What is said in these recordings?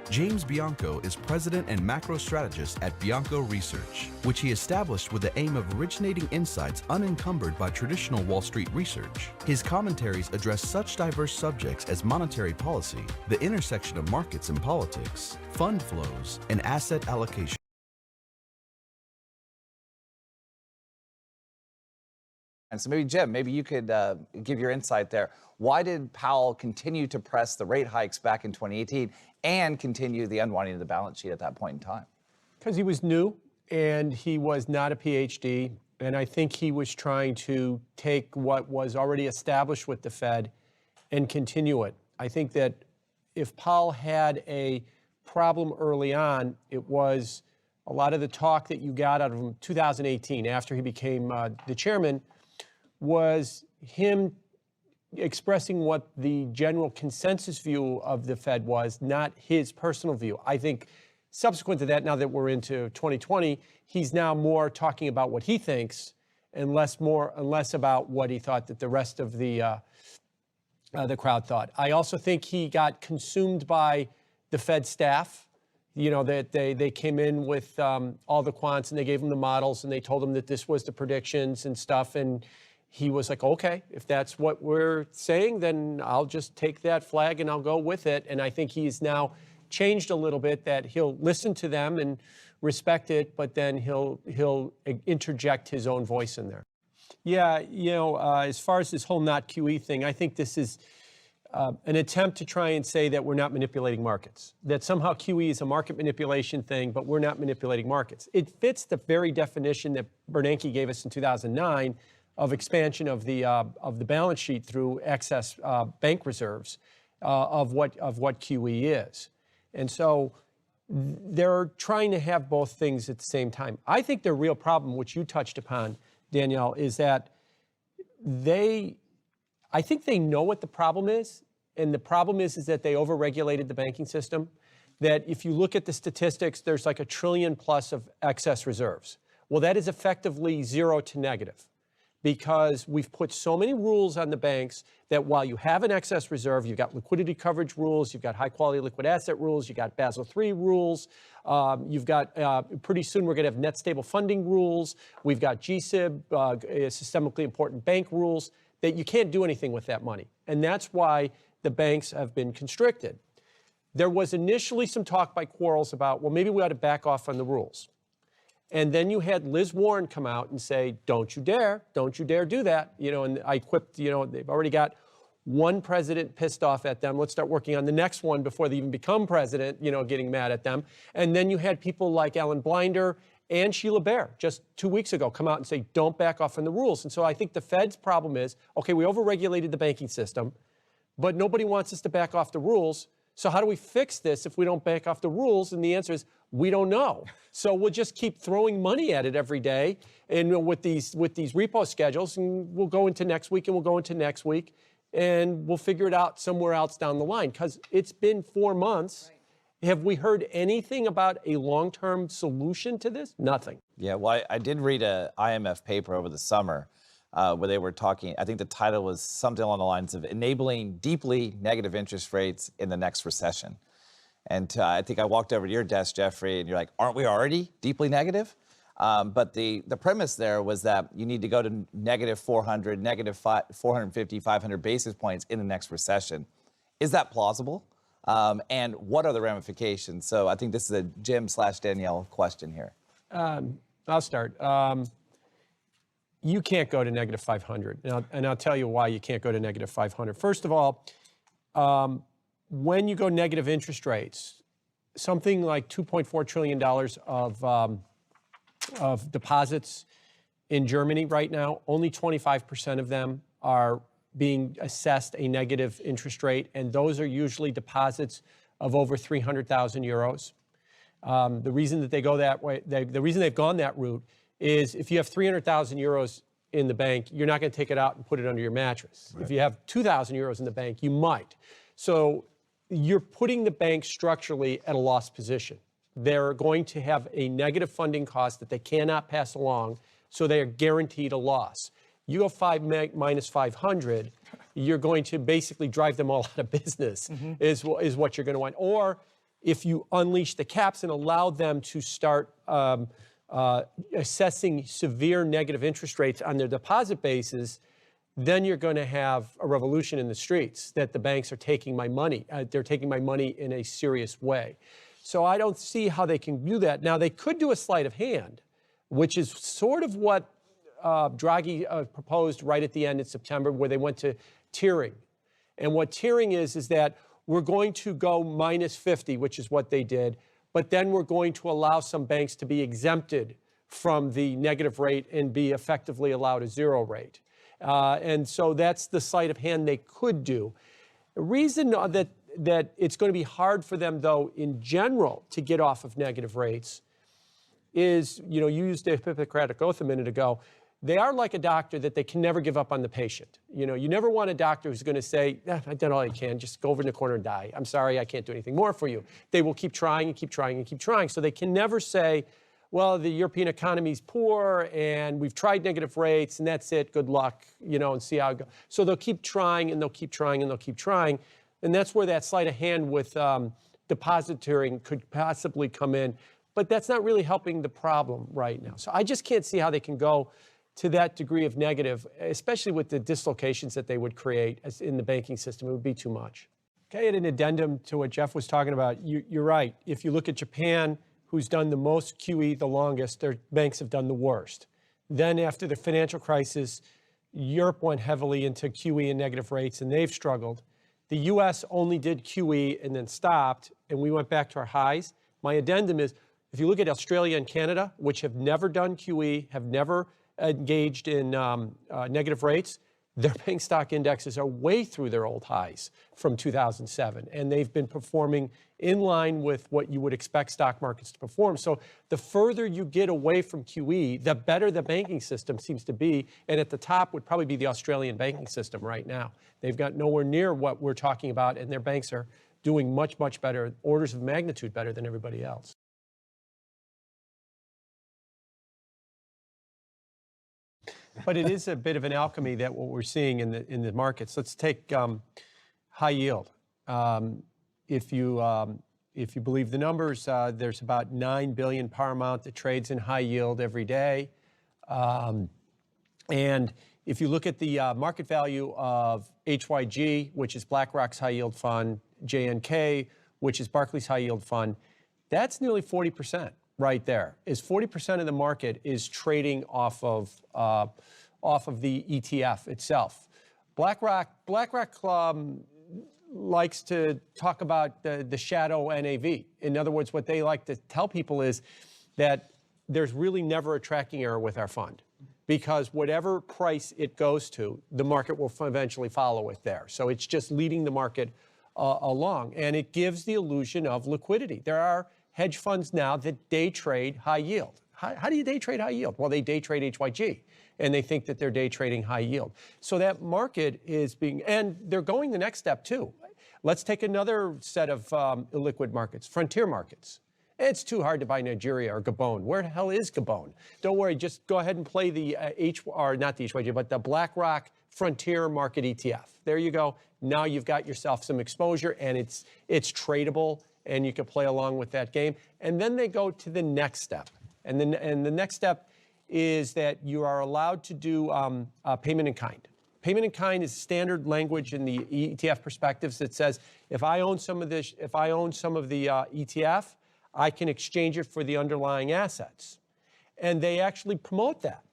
James Bianco is president and macro strategist at Bianco Research, which he established with the aim of originating insights unencumbered by traditional Wall Street research. His commentaries address such diverse subjects as monetary policy, the intersection of markets and politics, fund flows, and asset allocation. And so maybe, Jim, maybe you could give your insight there. Why did Powell continue to press the rate hikes back in 2018 and continue the unwinding of the balance sheet at that point in time? Because he was new and he was not a PhD. And I think he was trying to take what was already established with the Fed and continue it. I think that if Powell had a problem early on, it was a lot of the talk that you got out of him 2018 after he became the chairman was him expressing what the general consensus view of the Fed was, not his personal view. I think subsequent to that, now that we're into 2020, he's now more talking about what he thinks and less about what he thought that the rest of the crowd thought. I also think he got consumed by the Fed staff. You know, that they came in with all the quants and they gave him the models and they told him that this was the predictions and stuff. And he was like, okay, if that's what we're saying, then I'll just take that flag and I'll go with it. And I think he's now changed a little bit, that he'll listen to them and respect it, but then he'll interject his own voice in there. Yeah, you know, as far as this whole not QE thing, I think this is an attempt to try and say that we're not manipulating markets, that somehow QE is a market manipulation thing, but we're not manipulating markets. It fits the very definition that Bernanke gave us in 2009 of expansion of the balance sheet through excess bank reserves of what QE is. And so they're trying to have both things at the same time. I think the real problem, which you touched upon, Danielle, is that I think they know what the problem is. And the problem is that they overregulated the banking system. That if you look at the statistics, there's like $1 trillion plus of excess reserves. Well, that is effectively zero to negative, because we've put so many rules on the banks that while you have an excess reserve, you've got liquidity coverage rules, you've got high quality liquid asset rules, you've got Basel III rules, you've got, pretty soon we're gonna have net stable funding rules, we've got GSIB, systemically important bank rules, that you can't do anything with that money. And that's why the banks have been constricted. There was initially some talk by Quarles about, well, maybe we ought to back off on the rules. And then you had Liz Warren come out and say, don't you dare do that. You know, and I quipped, you know, they've already got one president pissed off at them. Let's start working on the next one before they even become president, you know, getting mad at them. And then you had people like Alan Blinder and Sheila Bair just 2 weeks ago come out and say, don't back off on the rules. And so I think the Fed's problem is, okay, we overregulated the banking system, but nobody wants us to back off the rules. So how do we fix this if we don't back off the rules? And the answer is, we don't know. So we'll just keep throwing money at it every day, and with these repo schedules, and we'll go into next week and we'll go into next week, and we'll figure it out somewhere else down the line, because it's been 4 months. Right. Have we heard anything about a long-term solution to this? Nothing. Yeah, well, I did read an IMF paper over the summer where they were talking, I think the title was something along the lines of enabling deeply negative interest rates in the next recession. And I think I walked over to your desk, Jeffrey, and you're like, aren't we already deeply negative? But the premise there was that you need to go to negative 400, negative 450, 500 basis points in the next recession. Is that plausible? And what are the ramifications? So I think this is a Jim/Danielle question here. I'll start. You can't go to negative 500. And I'll tell you why you can't go to negative 500. First of all, when you go negative interest rates, something like $2.4 trillion of deposits in Germany right now, only 25% of them are being assessed a negative interest rate, and those are usually deposits of over 300,000 euros. The reason that they go that way, the reason they've gone that route is if you have 300,000 euros in the bank, you're not going to take it out and put it under your mattress. Right. If you have 2,000 euros in the bank, you might. So you're putting the bank structurally at a loss position. They're going to have a negative funding cost that they cannot pass along, so they are guaranteed a loss. You go minus 500, you're going to basically drive them all out of business, is what you're going to want. Or if you unleash the caps and allow them to start assessing severe negative interest rates on their deposit bases, then you're going to have a revolution in the streets that the banks are taking my money. They're taking my money in a serious way. So I don't see how they can do that. Now, they could do a sleight of hand, which is sort of what Draghi proposed right at the end of September, where they went to tiering. And what tiering is that we're going to go minus 50, which is what they did, but then we're going to allow some banks to be exempted from the negative rate and be effectively allowed a zero rate. And so that's the sleight of hand they could do. The reason that it's going to be hard for them, though, in general, to get off of negative rates is, you used the Hippocratic Oath a minute ago. They are like a doctor that they can never give up on the patient. You never want a doctor who's going to say, I've done all I can, just go over in the corner and die. I'm sorry, I can't do anything more for you. They will keep trying and keep trying and keep trying. So they can never say, well, the European economy is poor and we've tried negative rates and that's it, good luck, and see how it goes. So they'll keep trying and they'll keep trying and they'll keep trying. And that's where that sleight of hand with depository could possibly come in. But that's not really helping the problem right now. So I just can't see how they can go to that degree of negative, especially with the dislocations that they would create in the banking system. It would be too much. Okay, and an addendum to what Jeff was talking about, you're right. If you look at Japan, who's done the most QE the longest, their banks have done the worst. Then after the financial crisis, Europe went heavily into QE and negative rates, and they've struggled. The US only did QE and then stopped, and we went back to our highs. My addendum is, if you look at Australia and Canada, which have never done QE, have never engaged in negative rates, their bank stock indexes are way through their old highs from 2007. And they've been performing in line with what you would expect stock markets to perform. So the further you get away from QE, the better the banking system seems to be. And at the top would probably be the Australian banking system right now. They've got nowhere near what we're talking about, and their banks are doing much, much better, orders of magnitude better than everybody else. But it is a bit of an alchemy that what we're seeing in the markets. Let's take high yield. If you believe the numbers, there's about 9 billion par amount that trades in high yield every day. And if you look at the market value of HYG, which is BlackRock's high yield fund, JNK, which is Barclays high yield fund, that's nearly 40%. Right there is 40% of the market is trading off of the ETF itself. BlackRock likes to talk about the shadow NAV. In other words, what they like to tell people is that there's really never a tracking error with our fund, because whatever price it goes to, the market will eventually follow it there. So it's just leading the market along, and it gives the illusion of liquidity. There are hedge funds now that day trade high yield. How do you day trade high yield? Well, they day trade HYG, and they think that they're day trading high yield. So that market is being, and they're going the next step too. Let's take another set of illiquid markets, frontier markets. It's too hard to buy Nigeria or Gabon. Where the hell is Gabon? Don't worry, just go ahead and play the not the HYG, but the BlackRock Frontier Market ETF. There you go. Now you've got yourself some exposure, and it's tradable, and you can play along with that game. And then they go to the next step. And the next step is that you are allowed to do payment in kind. Payment in kind is standard language in the ETF perspectives that says, if I own some of the ETF, I can exchange it for the underlying assets. And they actually promote that.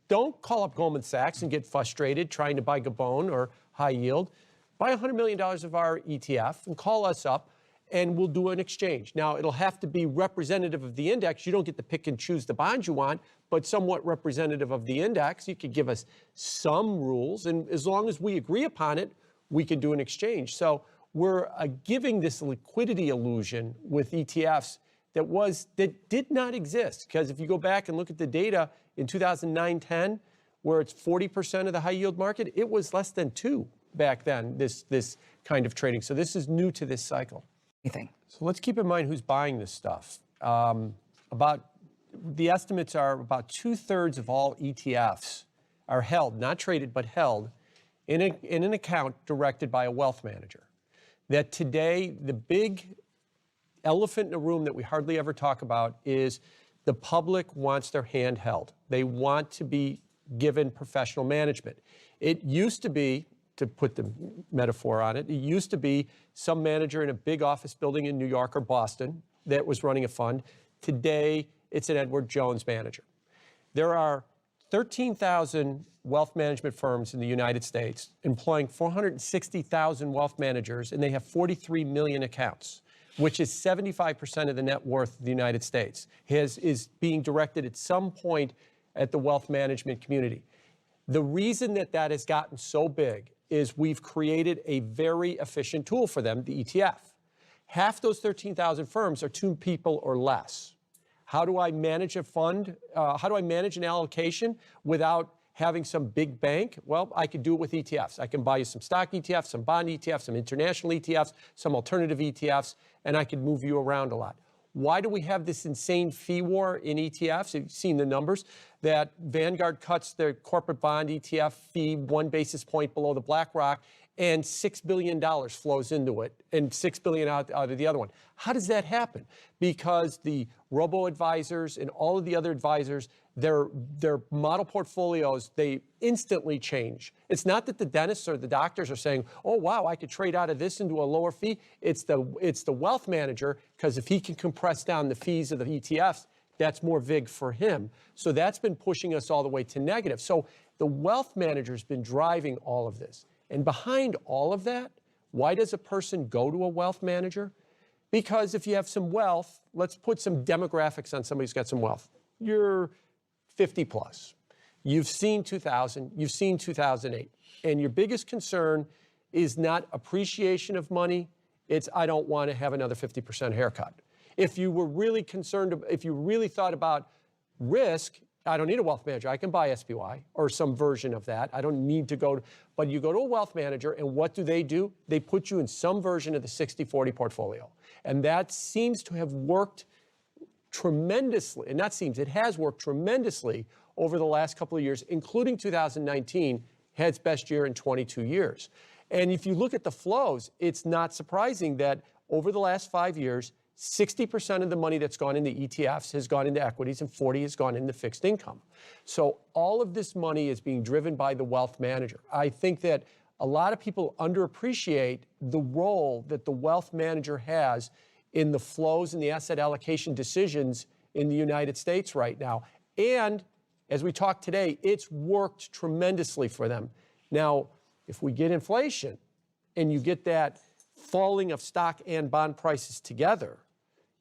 Don't call up Goldman Sachs and get frustrated trying to buy Gabon or high yield. Buy $100 million of our ETF and call us up, and we'll do an exchange. Now, it'll have to be representative of the index. You don't get to pick and choose the bonds you want, but somewhat representative of the index. You could give us some rules, and as long as we agree upon it, we can do an exchange. So we're giving this liquidity illusion with ETFs that did not exist. Because if you go back and look at the data in 2009-10, where it's 40% of the high yield market, it was less than 2 back then, this kind of trading. So this is new to this cycle. So let's keep in mind who's buying this stuff. The estimates are about 2/3 of all ETFs are held, not traded, but held in an account directed by a wealth manager. That today, the big elephant in the room that we hardly ever talk about is the public wants their hand held. They want to be given professional management. It used to be, to put the metaphor on it, it used to be some manager in a big office building in New York or Boston that was running a fund. Today, it's an Edward Jones manager. There are 13,000 wealth management firms in the United States employing 460,000 wealth managers, and they have 43 million accounts, which is 75% of the net worth of the United States, is being directed at some point at the wealth management community. The reason that that has gotten so big is we've created a very efficient tool for them, the ETF. Half those 13,000 firms are 2 people or less. How do I manage a fund? How do I manage an allocation without having some big bank? Well, I could do it with ETFs. I can buy you some stock ETFs, some bond ETFs, some international ETFs, some alternative ETFs, and I could move you around a lot. Why do we have this insane fee war in ETFs? You've seen the numbers that Vanguard cuts their corporate bond ETF fee 1 basis point below the BlackRock, and $6 billion flows into it, and $6 billion out of the other one. How does that happen? Because the robo-advisors and all of the other advisors, their model portfolios, they instantly change. It's not that the dentists or the doctors are saying, oh, wow, I could trade out of this into a lower fee. It's the wealth manager, because if he can compress down the fees of the ETFs, that's more vig for him. So that's been pushing us all the way to negative. So the wealth manager's been driving all of this. And behind all of that, why does a person go to a wealth manager? Because if you have some wealth, let's put some demographics on somebody who's got some wealth. You're 50 plus. You've seen 2000, you've seen 2008. And your biggest concern is not appreciation of money, it's I don't want to have another 50% haircut. If you were really concerned, if you really thought about risk, I don't need a wealth manager. I can buy SPY or some version of that. I don't need to go, but you go to a wealth manager, and what do? They put you in some version of the 60-40 portfolio. And that seems to have worked tremendously, and it has worked tremendously over the last couple of years, including 2019, had its best year in 22 years. And if you look at the flows, it's not surprising that over the last 5 years, 60% of the money that's gone into ETFs has gone into equities, and 40% has gone into fixed income. So all of this money is being driven by the wealth manager. I think that a lot of people underappreciate the role that the wealth manager has in the flows and the asset allocation decisions in the United States right now. And as we talk today, it's worked tremendously for them. Now, if we get inflation and you get that falling of stock and bond prices together,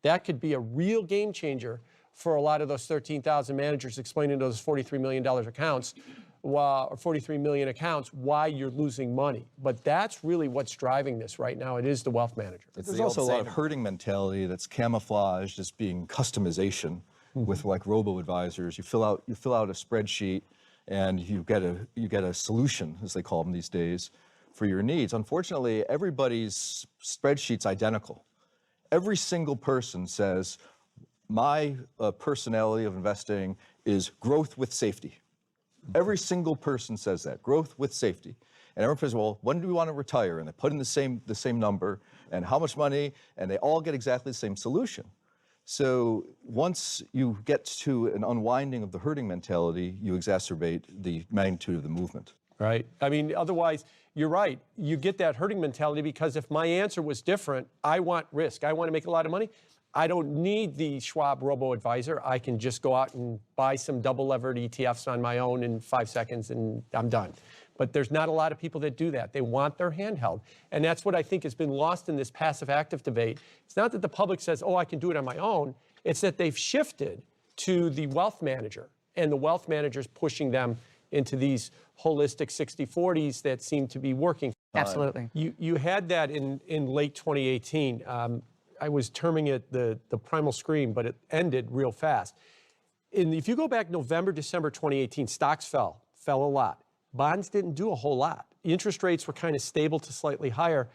that could be a real game changer for a lot of those 13,000 managers explaining to those $43 million accounts, or 43 million accounts, why you're losing money. But that's really what's driving this right now. It is the wealth manager. There's also a lot of herding mentality that's camouflaged as being customization with like robo-advisors. You fill out a spreadsheet and you get a solution, as they call them these days, for your needs. Unfortunately, everybody's spreadsheet's identical. Every single person says, my personality of investing is growth with safety. Every single person says that, growth with safety. And everyone says, well, when do we want to retire? And they put in the same number and how much money, and they all get exactly the same solution. So once you get to an unwinding of the herding mentality, you exacerbate the magnitude of the movement. Right. I mean, otherwise, you're right. You get that herding mentality because if my answer was different, I want risk. I want to make a lot of money. I don't need the Schwab robo-advisor. I can just go out and buy some double-levered ETFs on my own in 5 seconds and I'm done. But there's not a lot of people that do that. They want their hand held. And that's what I think has been lost in this passive-active debate. It's not that the public says, oh, I can do it on my own. It's that they've shifted to the wealth manager, and the wealth manager's pushing them into these holistic 60-40s that seem to be working. Absolutely. You had that in late 2018. I was terming it the primal scream, but it ended real fast. If you go back November, December 2018, stocks fell a lot. Bonds didn't do a whole lot. Interest rates were kind of stable to slightly higher.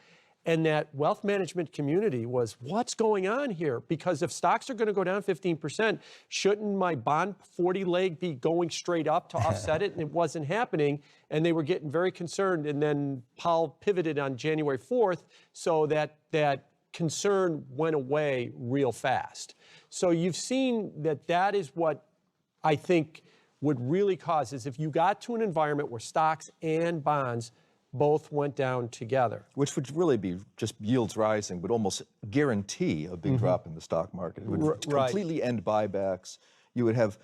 And that wealth management community was, what's going on here? Because if stocks are going to go down 15%, shouldn't my bond 40 leg be going straight up to offset it? And it wasn't happening. And they were getting very concerned. And then Powell pivoted on January 4th so that concern went away real fast. So you've seen that is what I think would really cause is if you got to an environment where stocks and bonds both went down together. Which would really be just yields rising, would almost guarantee a big drop in the stock market. It would completely end buybacks. You would have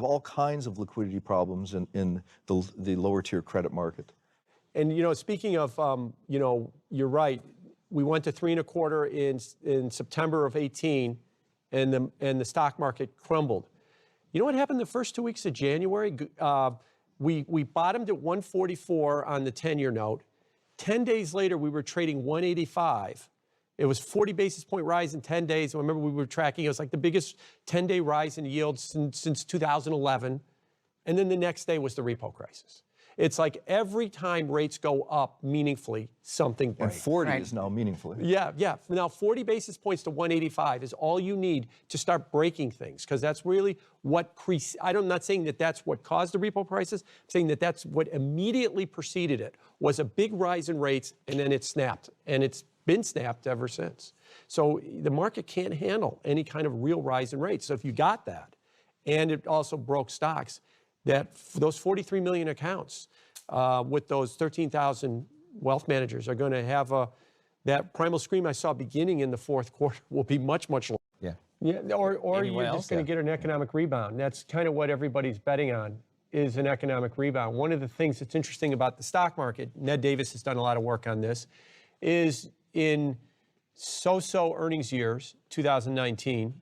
all kinds of liquidity problems in the lower tier credit market. And speaking of, you're right. We went to 3.25 in September of 18, and the stock market crumbled. You know what happened the first 2 weeks of January? We bottomed at 144 on the 10-year note. 10 days later, we were trading 185. It was 40 basis point rise in 10 days. I remember we were tracking, it was like the biggest 10-day rise in yields since 2011. And then the next day was the repo crisis. It's like every time rates go up meaningfully, something breaks. And 40 is now meaningfully. Yeah. Now 40 basis points to 185 is all you need to start breaking things, because that's really what I'm not saying that that's what caused the repo crisis. I'm saying that that's what immediately preceded it was a big rise in rates, and then it snapped, and it's been snapped ever since. So the market can't handle any kind of real rise in rates. So if you got that, and it also broke stocks, that those 43 million accounts with those 13,000 wealth managers are going to have that primal scream I saw beginning in the fourth quarter will be much, much lower. Yeah, or you're just going to get an economic rebound. That's kind of what everybody's betting on, is an economic rebound. One of the things that's interesting about the stock market, Ned Davis has done a lot of work on this, is in so-so earnings years, 2019,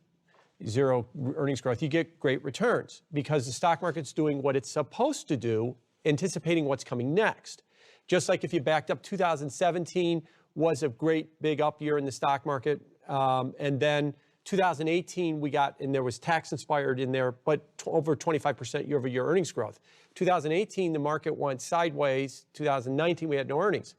zero earnings growth, you get great returns because the stock market's doing what it's supposed to do, anticipating what's coming next. Just like if you backed up, 2017 was a great big up year in the stock market. And then 2018 and there was tax inspired in there, but over 25% year over year earnings growth. 2018, the market went sideways. 2019, we had no earnings.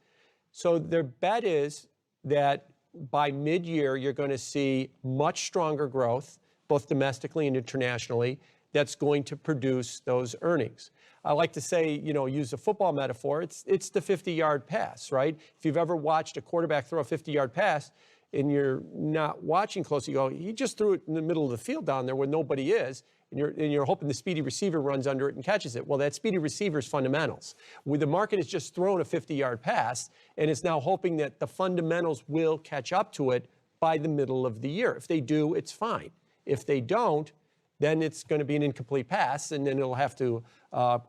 So their bet is that by mid-year, you're going to see much stronger growth, both domestically and internationally, that's going to produce those earnings. I like to say, use a football metaphor, it's the 50-yard pass, right? If you've ever watched a quarterback throw a 50-yard pass and you're not watching closely, you go, he just threw it in the middle of the field down there where nobody is, and you're hoping the speedy receiver runs under it and catches it. Well, that speedy receiver's fundamentals. The market has just thrown a 50-yard pass, and it's now hoping that the fundamentals will catch up to it by the middle of the year. If they do, it's fine. If they don't, then it's going to be an incomplete pass, and then it'll have to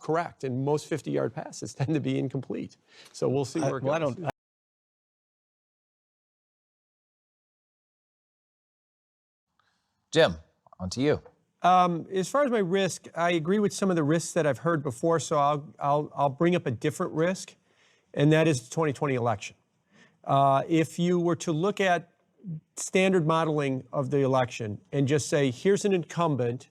correct. And most 50-yard passes tend to be incomplete. So we'll see where it goes. Jim, on to you. As far as my risk, I agree with some of the risks that I've heard before, so I'll bring up a different risk, and that is the 2020 election. If you were to look at standard modeling of the election and just say, here's an incumbent,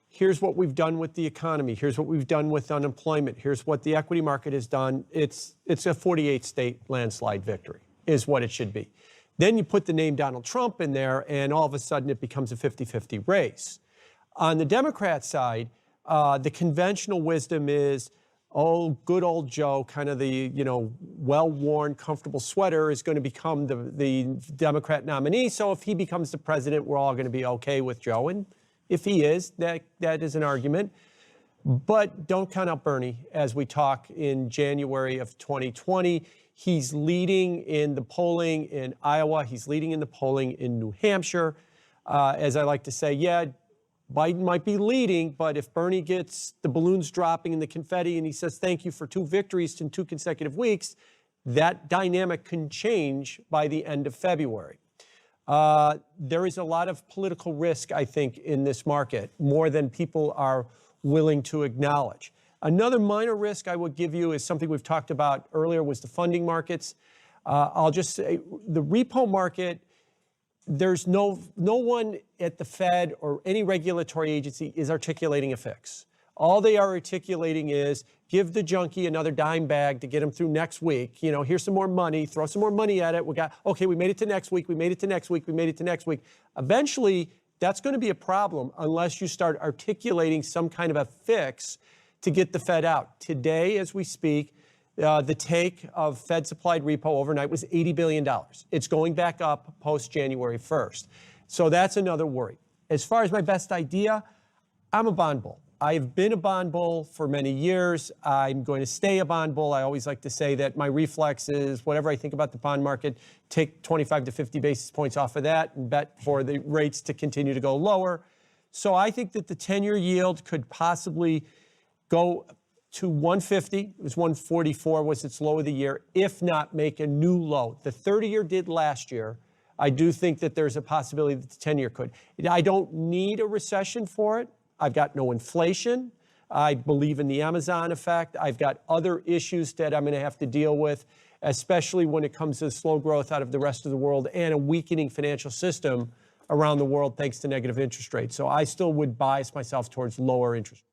here's what we've done with the economy, here's what we've done with unemployment, here's what the equity market has done, it's a 48-state landslide victory, is what it should be. Then you put the name Donald Trump in there, and all of a sudden it becomes a 50-50 race. On the Democrat side, the conventional wisdom is, oh, good old Joe, kind of the well-worn, comfortable sweater is going to become the Democrat nominee. So if he becomes the president, we're all going to be okay with Joe. And if he is, that is an argument. But don't count out Bernie as we talk in January of 2020. He's leading in the polling in Iowa. He's leading in the polling in New Hampshire. As I like to say, yeah, Biden might be leading, but if Bernie gets the balloons dropping and the confetti and he says thank you for 2 victories in 2 consecutive weeks, that dynamic can change by the end of February. There is a lot of political risk, I think, in this market, more than people are willing to acknowledge. Another minor risk I would give you is something we've talked about earlier, was the funding markets. I'll just say the repo market, there's no one at the Fed or any regulatory agency is articulating a fix. All they are articulating is give the junkie another dime bag to get him through next week. Here's some more money, throw some more money at it. We made it to next week, we made it to next week, we made it to next week. Eventually, that's going to be a problem unless you start articulating some kind of a fix to get the Fed out. Today, as we speak, The take of Fed supplied repo overnight was $80 billion. It's going back up post January 1st. So that's another worry. As far as my best idea, I'm a bond bull. I've been a bond bull for many years. I'm going to stay a bond bull. I always like to say that my reflex is whatever I think about the bond market, take 25 to 50 basis points off of that and bet for the rates to continue to go lower. So I think that the 10-year yield could possibly go to 150. It was 144 was its low of the year, if not make a new low. The 30-year did last year. I do think that there's a possibility that the 10-year could. I don't need a recession for it. I've got no inflation. I believe in the Amazon effect. I've got other issues that I'm going to have to deal with, especially when it comes to slow growth out of the rest of the world and a weakening financial system around the world thanks to negative interest rates. So I still would bias myself towards lower interest.